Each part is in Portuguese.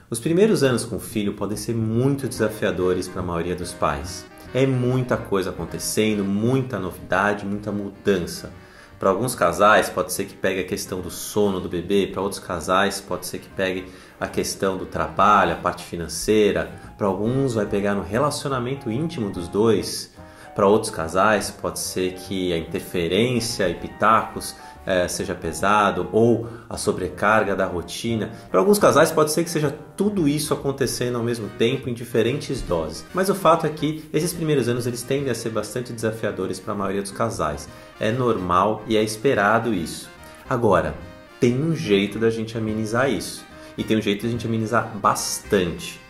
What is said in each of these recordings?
Os primeiros anos com o filho podem ser muito desafiadores para a maioria dos pais. É muita coisa acontecendo, muita novidade, muita mudança. Para alguns casais pode ser que pegue a questão do sono do bebê, para outros casais pode ser que pegue a questão do trabalho, a parte financeira. Para alguns vai pegar no relacionamento íntimo dos dois. Para outros casais pode ser que a interferência e pitacos seja pesado ou a sobrecarga da rotina. Para alguns casais pode ser que seja tudo isso acontecendo ao mesmo tempo em diferentes doses. Mas o fato é que esses primeiros anos eles tendem a ser bastante desafiadores para a maioria dos casais. É normal e é esperado isso. Agora, tem um jeito da gente amenizar isso. E tem um jeito da gente amenizar bastante.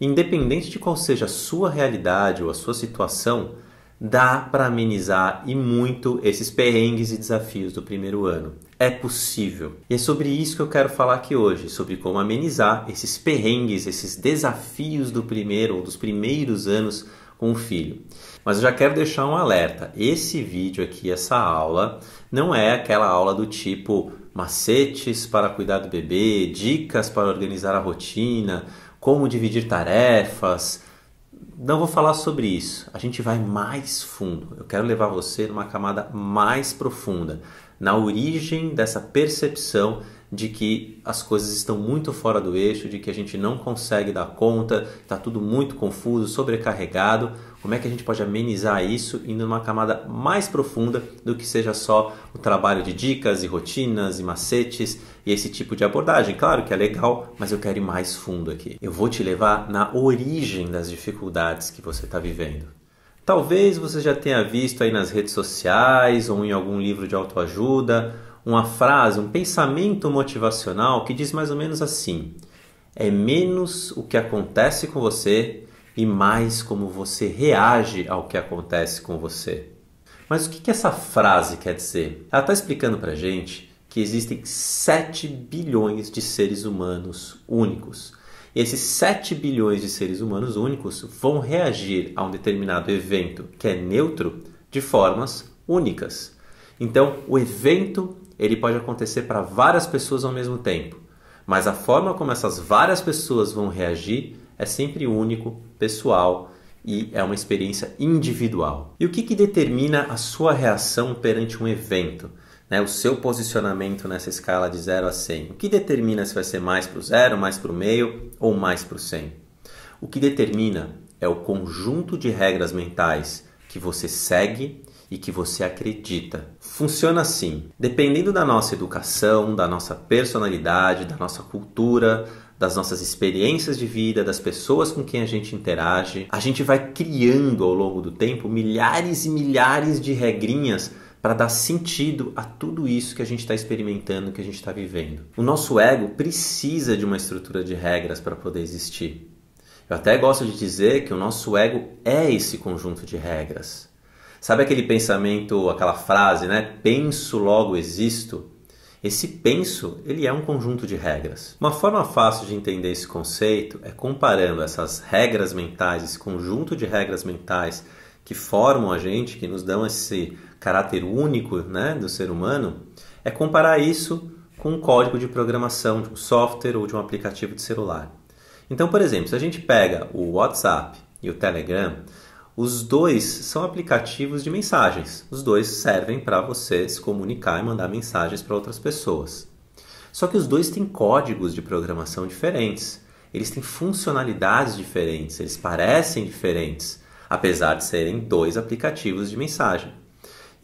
Independente de qual seja a sua realidade ou a sua situação, dá para amenizar e muito esses perrengues e desafios do primeiro ano. É possível. E é sobre isso que eu quero falar aqui hoje, sobre como amenizar esses perrengues, esses desafios do primeiro ou dos primeiros anos com o filho. Mas eu já quero deixar um alerta. Esse vídeo aqui, essa aula, não é aquela aula do tipo macetes para cuidar do bebê, dicas para organizar a rotina, como dividir tarefas. Não vou falar sobre isso. A gente vai mais fundo. Eu quero levar você numa camada mais profunda, na origem dessa percepção de que as coisas estão muito fora do eixo, de que a gente não consegue dar conta, está tudo muito confuso, sobrecarregado. Como é que a gente pode amenizar isso indo numa camada mais profunda do que seja só o trabalho de dicas e rotinas e macetes e esse tipo de abordagem? Claro que é legal, mas eu quero ir mais fundo aqui. Eu vou te levar na origem das dificuldades que você está vivendo. Talvez você já tenha visto aí nas redes sociais ou em algum livro de autoajuda uma frase, um pensamento motivacional que diz mais ou menos assim: é menos o que acontece com você e mais como você reage ao que acontece com você. Mas o que essa frase quer dizer? Ela está explicando para a gente que existem 7 bilhões de seres humanos únicos. E esses 7 bilhões de seres humanos únicos vão reagir a um determinado evento que é neutro de formas únicas. Então, o evento ele pode acontecer para várias pessoas ao mesmo tempo, mas a forma como essas várias pessoas vão reagir é sempre único, pessoal e é uma experiência individual. E o que determina a sua reação perante um evento? O seu posicionamento nessa escala de 0 a 100. O que determina se vai ser mais para o 0, mais para o meio ou mais para o 100? O que determina é o conjunto de regras mentais que você segue e que você acredita. Funciona assim: dependendo da nossa educação, da nossa personalidade, da nossa cultura, das nossas experiências de vida, das pessoas com quem a gente interage, a gente vai criando ao longo do tempo milhares e milhares de regrinhas para dar sentido a tudo isso que a gente está experimentando, que a gente está vivendo. O nosso ego precisa de uma estrutura de regras para poder existir. Eu até gosto de dizer que o nosso ego é esse conjunto de regras. Sabe aquele pensamento, aquela frase, penso, logo existo? Esse penso, ele é um conjunto de regras. Uma forma fácil de entender esse conceito é comparando essas regras mentais, esse conjunto de regras mentais que formam a gente, que nos dão esse caráter único do ser humano, é comparar isso com um código de programação de um software ou de um aplicativo de celular. Então, por exemplo, se a gente pega o WhatsApp e o Telegram, os dois são aplicativos de mensagens. Os dois servem para você se comunicar e mandar mensagens para outras pessoas. Só que os dois têm códigos de programação diferentes. Eles têm funcionalidades diferentes, eles parecem diferentes, apesar de serem dois aplicativos de mensagem.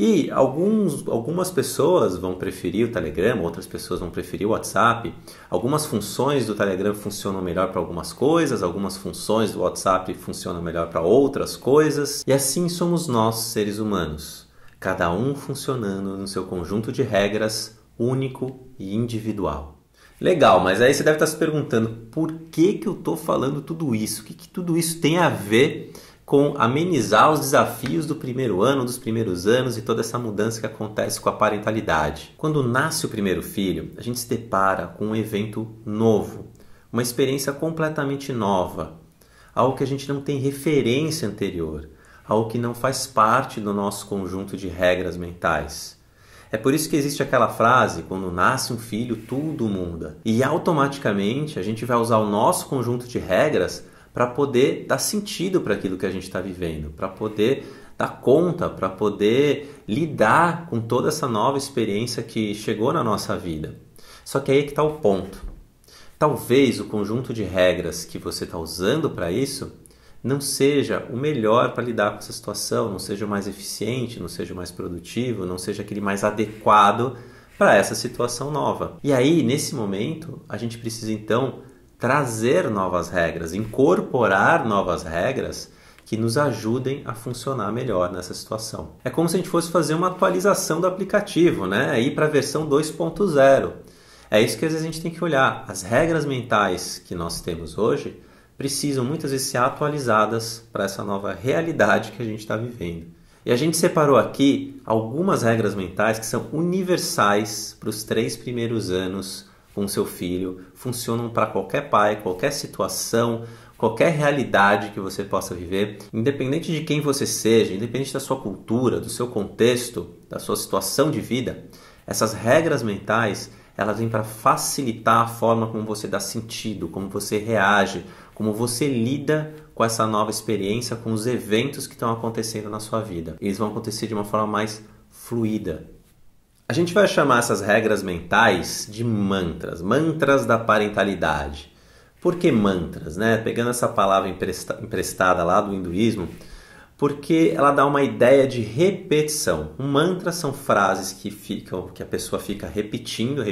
E algumas pessoas vão preferir o Telegram, outras pessoas vão preferir o WhatsApp. Algumas funções do Telegram funcionam melhor para algumas coisas, algumas funções do WhatsApp funcionam melhor para outras coisas. E assim somos nós, seres humanos, cada um funcionando no seu conjunto de regras único e individual. Legal, mas aí você deve estar se perguntando por que eu estou falando tudo isso? O que tudo isso tem a ver com amenizar os desafios do primeiro ano, dos primeiros anos e toda essa mudança que acontece com a parentalidade? Quando nasce o primeiro filho, a gente se depara com um evento novo, uma experiência completamente nova, algo que a gente não tem referência anterior, algo que não faz parte do nosso conjunto de regras mentais. É por isso que existe aquela frase, quando nasce um filho, tudo muda. E automaticamente a gente vai usar o nosso conjunto de regras para poder dar sentido para aquilo que a gente está vivendo, para poder dar conta, para poder lidar com toda essa nova experiência que chegou na nossa vida. Só que aí que está o ponto. Talvez o conjunto de regras que você está usando para isso não seja o melhor para lidar com essa situação, não seja o mais eficiente, não seja o mais produtivo, não seja aquele mais adequado para essa situação nova. E aí, nesse momento, a gente precisa então trazer novas regras, incorporar novas regras que nos ajudem a funcionar melhor nessa situação. É como se a gente fosse fazer uma atualização do aplicativo, né? Ir para a versão 2.0. É isso que às vezes a gente tem que olhar. As regras mentais que nós temos hoje precisam muitas vezes ser atualizadas para essa nova realidade que a gente está vivendo. E a gente separou aqui algumas regras mentais que são universais para os 3 primeiros anos com seu filho, funcionam para qualquer pai, qualquer situação, qualquer realidade que você possa viver, independente de quem você seja, independente da sua cultura, do seu contexto, da sua situação de vida. Essas regras mentais, elas vêm para facilitar a forma como você dá sentido, como você reage, como você lida com essa nova experiência, com os eventos que estão acontecendo na sua vida. Eles vão acontecer de uma forma mais fluida. A gente vai chamar essas regras mentais de mantras, mantras da parentalidade. Por que mantras, né? Pegando essa palavra emprestada lá do hinduísmo, porque ela dá uma ideia de repetição. Um mantra são frases que a pessoa fica repetindo,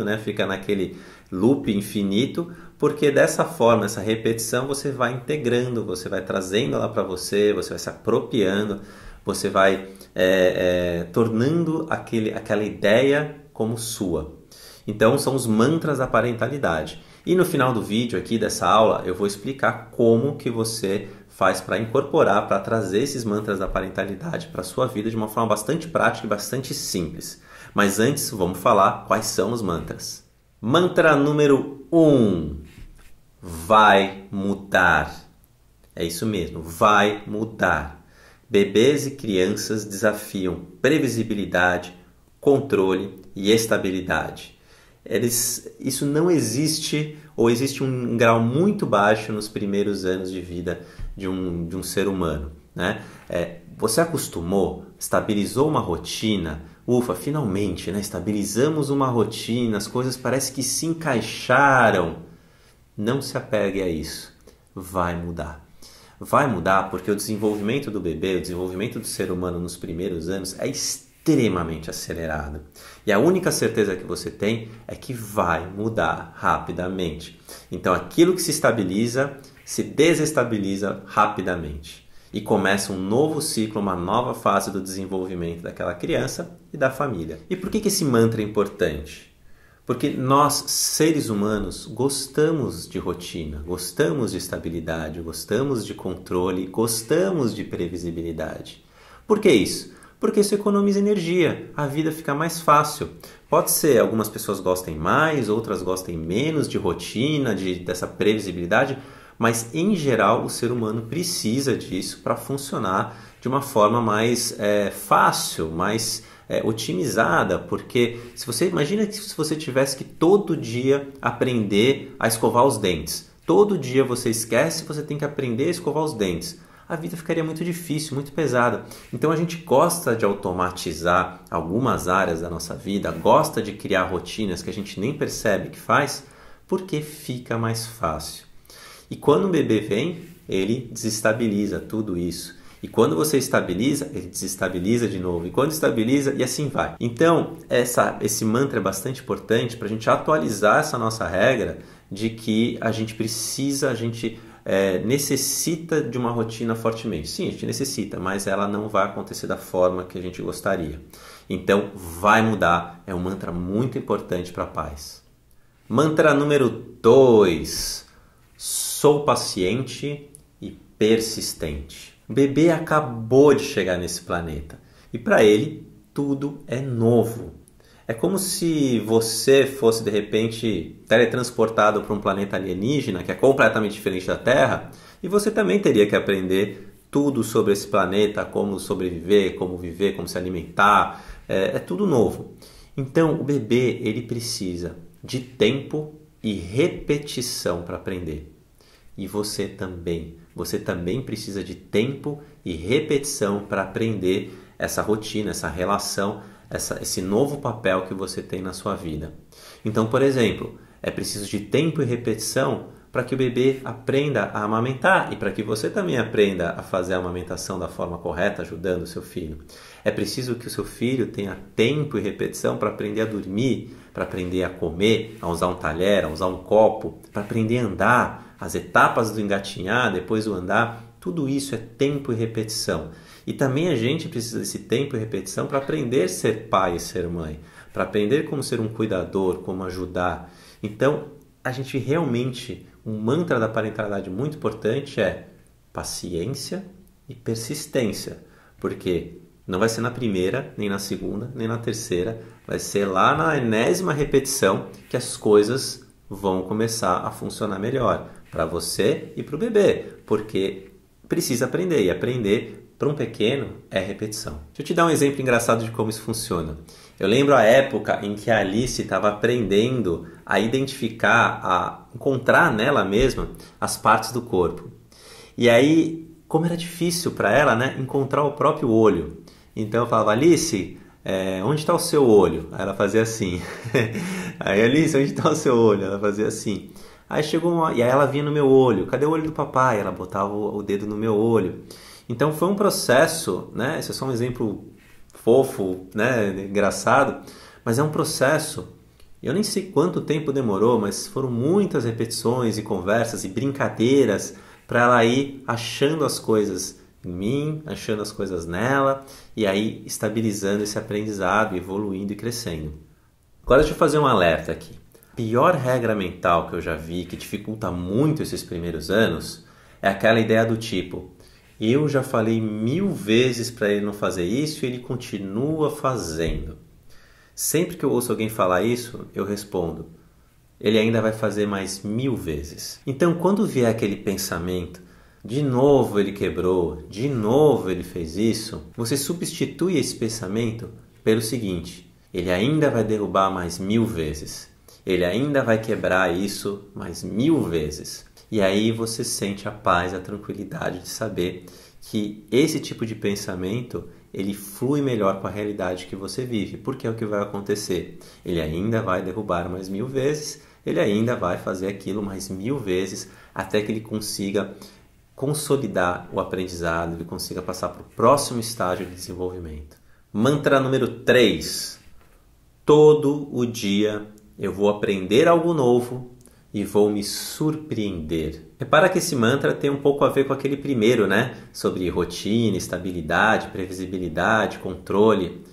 né? Fica naquele loop infinito, porque dessa forma, essa repetição, você vai integrando, você vai trazendo ela para você, você vai se apropriando, você vai tornando aquela ideia como sua. Então, são os mantras da parentalidade. E no final do vídeo aqui dessa aula, eu vou explicar como que você faz para incorporar, para trazer esses mantras da parentalidade para a sua vida de uma forma bastante prática e bastante simples. Mas antes, vamos falar quais são os mantras. Mantra número 1. Vai mudar. É isso mesmo, vai mudar. Bebês e crianças desafiam previsibilidade, controle e estabilidade. Isso não existe, ou existe um grau muito baixo nos primeiros anos de vida de um ser humano, né? Você acostumou, estabilizou uma rotina, ufa, finalmente, né? Estabilizamos uma rotina, as coisas parecem que se encaixaram. Não se apegue a isso, vai mudar. Vai mudar porque o desenvolvimento do bebê, o desenvolvimento do ser humano nos primeiros anos é extremamente acelerado. E a única certeza que você tem é que vai mudar rapidamente. Então aquilo que se estabiliza, se desestabiliza rapidamente. E começa um novo ciclo, uma nova fase do desenvolvimento daquela criança e da família. E por que esse mantra é importante? Porque nós, seres humanos, gostamos de rotina, gostamos de estabilidade, gostamos de controle, gostamos de previsibilidade. Por que isso? Porque isso economiza energia, a vida fica mais fácil. Pode ser, algumas pessoas gostem mais, outras gostem menos de rotina, dessa previsibilidade, mas em geral o ser humano precisa disso para funcionar de uma forma mais fácil, mais otimizada, porque imagina que se você tivesse que todo dia aprender a escovar os dentes, todo dia você esquece, você tem que aprender a escovar os dentes, a vida ficaria muito difícil, muito pesada. Então a gente gosta de automatizar algumas áreas da nossa vida, gosta de criar rotinas que a gente nem percebe que faz, porque fica mais fácil. E quando o bebê vem, ele desestabiliza tudo isso. E quando você estabiliza, ele desestabiliza de novo. E quando estabiliza, e assim vai. Então, esse mantra é bastante importante para a gente atualizar essa nossa regra de que a gente necessita de uma rotina fortemente. Sim, a gente necessita, mas ela não vai acontecer da forma que a gente gostaria. Então, vai mudar. É um mantra muito importante para pais. Mantra número 2. Sou paciente e persistente. O bebê acabou de chegar nesse planeta e para ele tudo é novo. É como se você fosse de repente teletransportado para um planeta alienígena que é completamente diferente da Terra e você também teria que aprender tudo sobre esse planeta, como sobreviver, como viver, como se alimentar, é tudo novo. Então o bebê ele precisa de tempo e repetição para aprender. E você também precisa de tempo e repetição para aprender essa rotina, essa relação, esse novo papel que você tem na sua vida. Então, por exemplo, é preciso de tempo e repetição para que o bebê aprenda a amamentar e para que você também aprenda a fazer a amamentação da forma correta, ajudando o seu filho. É preciso que o seu filho tenha tempo e repetição para aprender a dormir, para aprender a comer, a usar um talher, a usar um copo, para aprender a andar, as etapas do engatinhar, depois o andar. Tudo isso é tempo e repetição. E também a gente precisa desse tempo e repetição para aprender a ser pai e ser mãe, para aprender como ser um cuidador, como ajudar. Então, a gente realmente, um mantra da parentalidade muito importante é paciência e persistência, porque não vai ser na primeira, nem na segunda, nem na terceira, vai ser lá na enésima repetição que as coisas vão começar a funcionar melhor para você e para o bebê, porque precisa aprender, e aprender para um pequeno é repetição. Deixa eu te dar um exemplo engraçado de como isso funciona. Eu lembro a época em que a Alice estava aprendendo a identificar, a encontrar nela mesma as partes do corpo. E aí, como era difícil para ela, né, encontrar o próprio olho. Então eu falava, Alice, onde está o seu olho? Aí ela fazia assim. Aí, Alice, onde está o seu olho? Ela fazia assim. Aí e aí ela vinha no meu olho. Cadê o olho do papai? Ela botava o dedo no meu olho. Então foi um processo, né? Esse é só um exemplo fofo, né? Engraçado, mas é um processo. Eu nem sei quanto tempo demorou, mas foram muitas repetições e conversas e brincadeiras para ela ir achando as coisas em mim, achando as coisas nela e aí estabilizando esse aprendizado, evoluindo e crescendo. Agora deixa eu fazer um alerta aqui. A pior regra mental que eu já vi que dificulta muito esses primeiros anos é aquela ideia do tipo: eu já falei 1000 vezes para ele não fazer isso e ele continua fazendo. Sempre que eu ouço alguém falar isso, eu respondo: ele ainda vai fazer mais 1000 vezes. Então, quando vier aquele pensamento, de novo ele quebrou, de novo ele fez isso, você substitui esse pensamento pelo seguinte: ele ainda vai derrubar mais 1000 vezes. Ele ainda vai quebrar isso mais 1000 vezes. E aí você sente a paz, a tranquilidade de saber que esse tipo de pensamento ele flui melhor com a realidade que você vive, porque é o que vai acontecer. Ele ainda vai derrubar mais 1000 vezes, ele ainda vai fazer aquilo mais 1000 vezes, até que ele consiga consolidar o aprendizado, ele consiga passar para o próximo estágio de desenvolvimento. Mantra número 3. Todo o dia eu vou aprender algo novo e vou me surpreender. Repara que esse mantra tem um pouco a ver com aquele primeiro, né? Sobre rotina, estabilidade, previsibilidade, controle.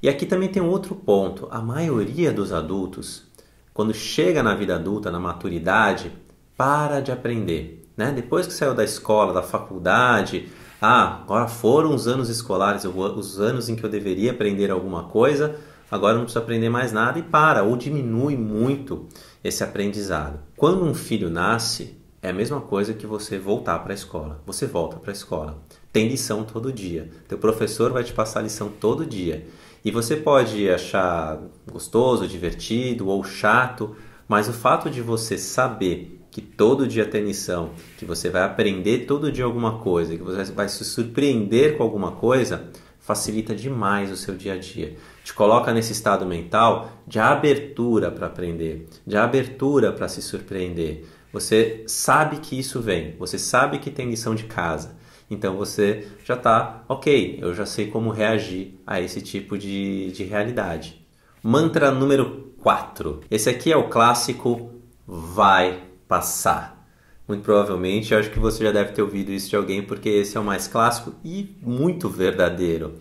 E aqui também tem um outro ponto. A maioria dos adultos, quando chega na vida adulta, na maturidade, para de aprender, né? Depois que saiu da escola, da faculdade, agora foram os anos escolares, os anos em que eu deveria aprender alguma coisa, agora eu não preciso aprender mais nada e para, ou diminui muito esse aprendizado. Quando um filho nasce, é a mesma coisa que você voltar para a escola. Você volta para a escola. Tem lição todo dia. Teu professor vai te passar lição todo dia. E você pode achar gostoso, divertido ou chato, mas o fato de você saber que todo dia tem lição, que você vai aprender todo dia alguma coisa, que você vai se surpreender com alguma coisa, facilita demais o seu dia a dia. Te coloca nesse estado mental de abertura para aprender, de abertura para se surpreender. Você sabe que isso vem, você sabe que tem lição de casa. Então você já está, ok, eu já sei como reagir a esse tipo de realidade. Mantra número 4. Esse aqui é o clássico vai passar. Muito provavelmente, eu acho que você já deve ter ouvido isso de alguém, porque esse é o mais clássico e muito verdadeiro.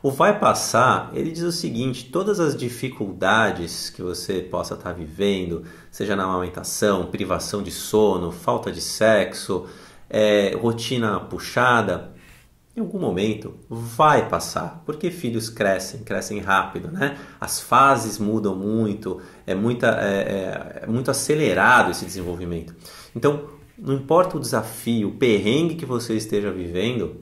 O vai passar, ele diz o seguinte: todas as dificuldades que você possa estar vivendo, seja na amamentação, privação de sono, falta de sexo, rotina puxada, em algum momento vai passar, porque filhos crescem rápido, né? As fases mudam muito, é muito acelerado esse desenvolvimento. Então, não importa o desafio, o perrengue que você esteja vivendo,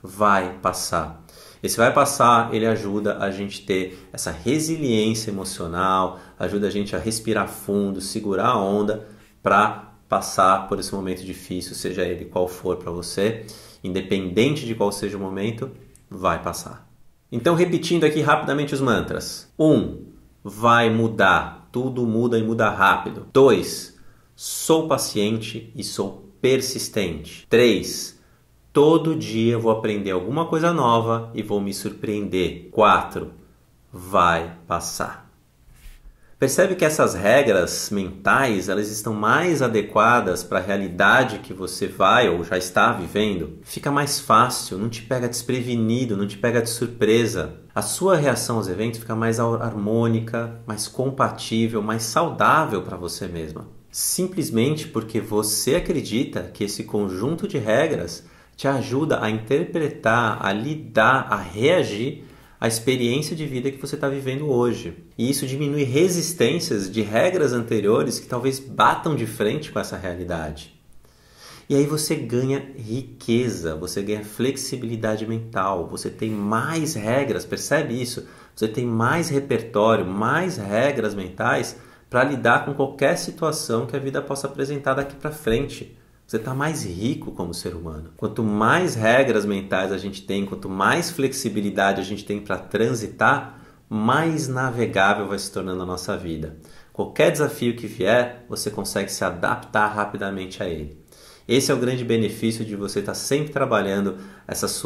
vai passar. Esse vai passar, ele ajuda a gente ter essa resiliência emocional, ajuda a gente a respirar fundo, segurar a onda para passar por esse momento difícil, seja ele qual for para você, independente de qual seja o momento, vai passar. Então, repetindo aqui rapidamente os mantras. 1. Vai mudar. Tudo muda e muda rápido. 2. Sou paciente e sou persistente. 3. Todo dia eu vou aprender alguma coisa nova e vou me surpreender. 4. Vai passar. Percebe que essas regras mentais, elas estão mais adequadas para a realidade que você vai ou já está vivendo? Fica mais fácil, não te pega desprevenido, não te pega de surpresa. A sua reação aos eventos fica mais harmônica, mais compatível, mais saudável para você mesma. Simplesmente porque você acredita que esse conjunto de regras te ajuda a interpretar, a lidar, a reagir à experiência de vida que você está vivendo hoje. E isso diminui resistências de regras anteriores que talvez batam de frente com essa realidade. E aí você ganha riqueza, você ganha flexibilidade mental, você tem mais regras, percebe isso? Você tem mais repertório, mais regras mentais para lidar com qualquer situação que a vida possa apresentar daqui para frente. Você está mais rico como ser humano. Quanto mais regras mentais a gente tem, quanto mais flexibilidade a gente tem para transitar, mais navegável vai se tornando a nossa vida. Qualquer desafio que vier, você consegue se adaptar rapidamente a ele. Esse é o grande benefício de você estar sempre trabalhando esses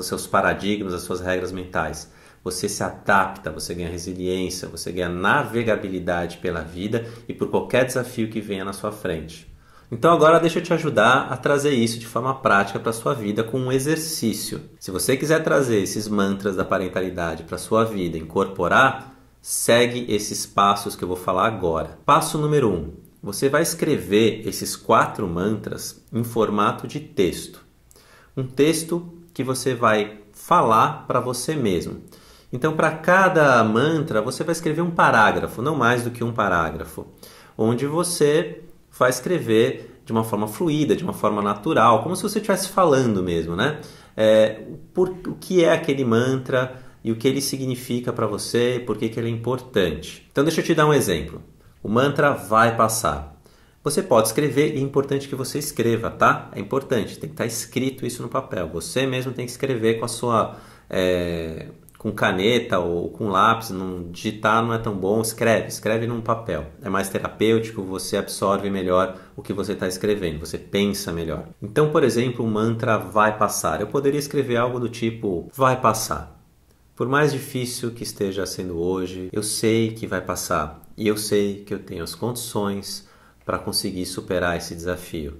seus paradigmas, as suas regras mentais. Você se adapta, você ganha resiliência, você ganha navegabilidade pela vida e por qualquer desafio que venha na sua frente. Então agora deixa eu te ajudar a trazer isso de forma prática para a sua vida com um exercício. Se você quiser trazer esses mantras da parentalidade para a sua vida, incorporar, segue esses passos que eu vou falar agora. Passo número 1. Você vai escrever esses 4 mantras em formato de texto. Um texto que você vai falar para você mesmo. Então, para cada mantra, você vai escrever um parágrafo, não mais do que um parágrafo, onde você vai escrever de uma forma fluida, de uma forma natural, como se você estivesse falando mesmo, né? O que é aquele mantra e o que ele significa para você, por que ele é importante. Então, deixa eu te dar um exemplo. O mantra vai passar. Você pode escrever e é importante que você escreva, tá? É importante, tem que estar escrito isso no papel. Você mesmo tem que escrever com a sua... com caneta ou com lápis, digitar não é tão bom, escreve num papel. É mais terapêutico, você absorve melhor o que você está escrevendo, você pensa melhor. Então, por exemplo, o mantra vai passar. Eu poderia escrever algo do tipo, vai passar. Por mais difícil que esteja sendo hoje, eu sei que vai passar. E eu sei que eu tenho as condições para conseguir superar esse desafio.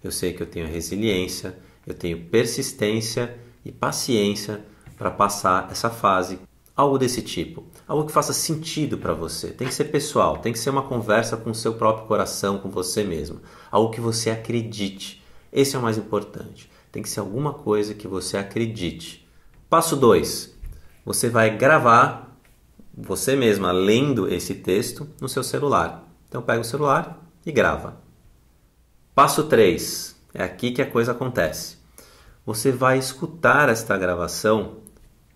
Eu sei que eu tenho resiliência, eu tenho persistência e paciência para passar essa fase, algo desse tipo, algo que faça sentido para você. Tem que ser pessoal, tem que ser uma conversa com o seu próprio coração, com você mesmo, algo que você acredite. Esse é o mais importante, tem que ser alguma coisa que você acredite. Passo 2, você vai gravar você mesma lendo esse texto no seu celular. Então pega o celular e grava. Passo 3, é aqui que a coisa acontece. Você vai escutar esta gravação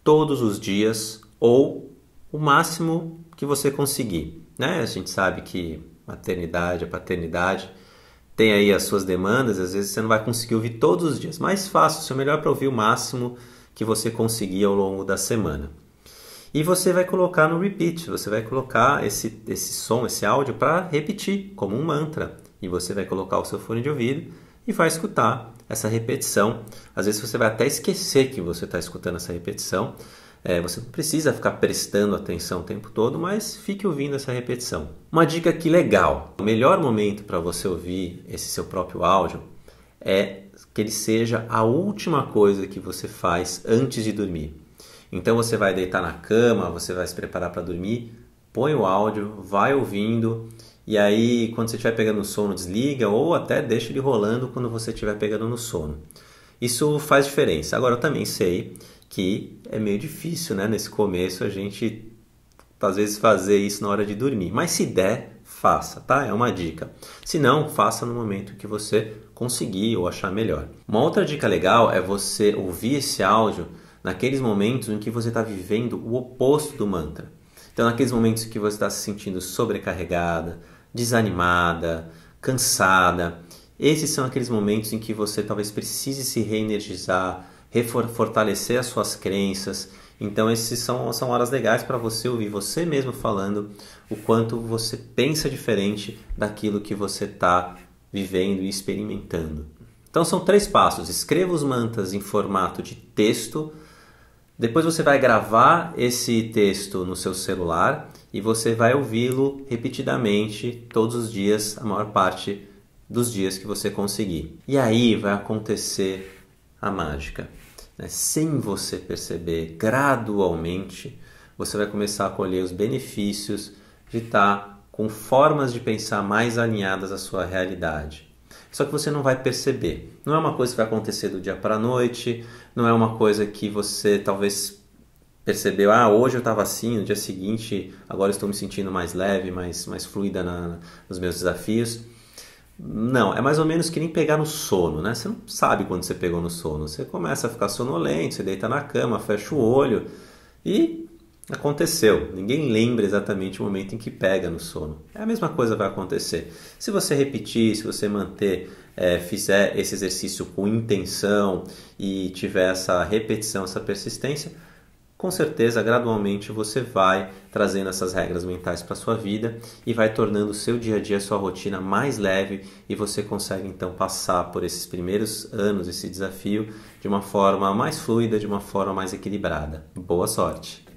todos os dias ou o máximo que você conseguir, né? A gente sabe que a paternidade tem aí as suas demandas, às vezes você não vai conseguir ouvir todos os dias, mas faça o seu melhor para ouvir o máximo que você conseguir ao longo da semana. E você vai colocar no repeat, você vai colocar esse som, esse áudio para repetir como um mantra. E você vai colocar o seu fone de ouvido e vai escutar essa repetição. Às vezes você vai até esquecer que você está escutando essa repetição. Você não precisa ficar prestando atenção o tempo todo, mas fique ouvindo essa repetição. Uma dica aqui legal. O melhor momento para você ouvir esse seu próprio áudio é que ele seja a última coisa que você faz antes de dormir. Então você vai deitar na cama, você vai se preparar para dormir, põe o áudio, vai ouvindo. E aí, quando você estiver pegando no sono, desliga ou até deixa ele rolando quando você estiver pegando no sono. Isso faz diferença. Agora, eu também sei que é meio difícil, né? Nesse começo, a gente, às vezes, fazer isso na hora de dormir. Mas se der, faça, tá? É uma dica. Se não, faça no momento que você conseguir ou achar melhor. Uma outra dica legal é você ouvir esse áudio naqueles momentos em que você está vivendo o oposto do mantra. Então, naqueles momentos em que você está se sentindo sobrecarregada, desanimada, cansada, esses são aqueles momentos em que você talvez precise se reenergizar, fortalecer as suas crenças. Então, esses são horas legais para você ouvir você mesmo falando o quanto você pensa diferente daquilo que você está vivendo e experimentando. Então, são 3 passos. Escreva os mantras em formato de texto. Depois você vai gravar esse texto no seu celular e você vai ouvi-lo repetidamente todos os dias, a maior parte dos dias que você conseguir. E aí vai acontecer a mágica. Sem você perceber, gradualmente, você vai começar a colher os benefícios de estar com formas de pensar mais alinhadas à sua realidade. Só que você não vai perceber. Não é uma coisa que vai acontecer do dia para a noite, não é uma coisa que você talvez percebeu, hoje eu estava assim, no dia seguinte agora eu estou me sentindo mais leve, mais fluida nos meus desafios. Não, é mais ou menos que nem pegar no sono, né? Você não sabe quando você pegou no sono. Você começa a ficar sonolento, você deita na cama, fecha o olho e aconteceu. Ninguém lembra exatamente o momento em que pega no sono. É a mesma coisa vai acontecer. Se você repetir, se você manter, fizer esse exercício com intenção e tiver essa repetição, essa persistência, com certeza, gradualmente, você vai trazendo essas regras mentais para a sua vida e vai tornando o seu dia a dia, a sua rotina mais leve e você consegue, então, passar por esses primeiros anos, esse desafio, de uma forma mais fluida, de uma forma mais equilibrada. Boa sorte!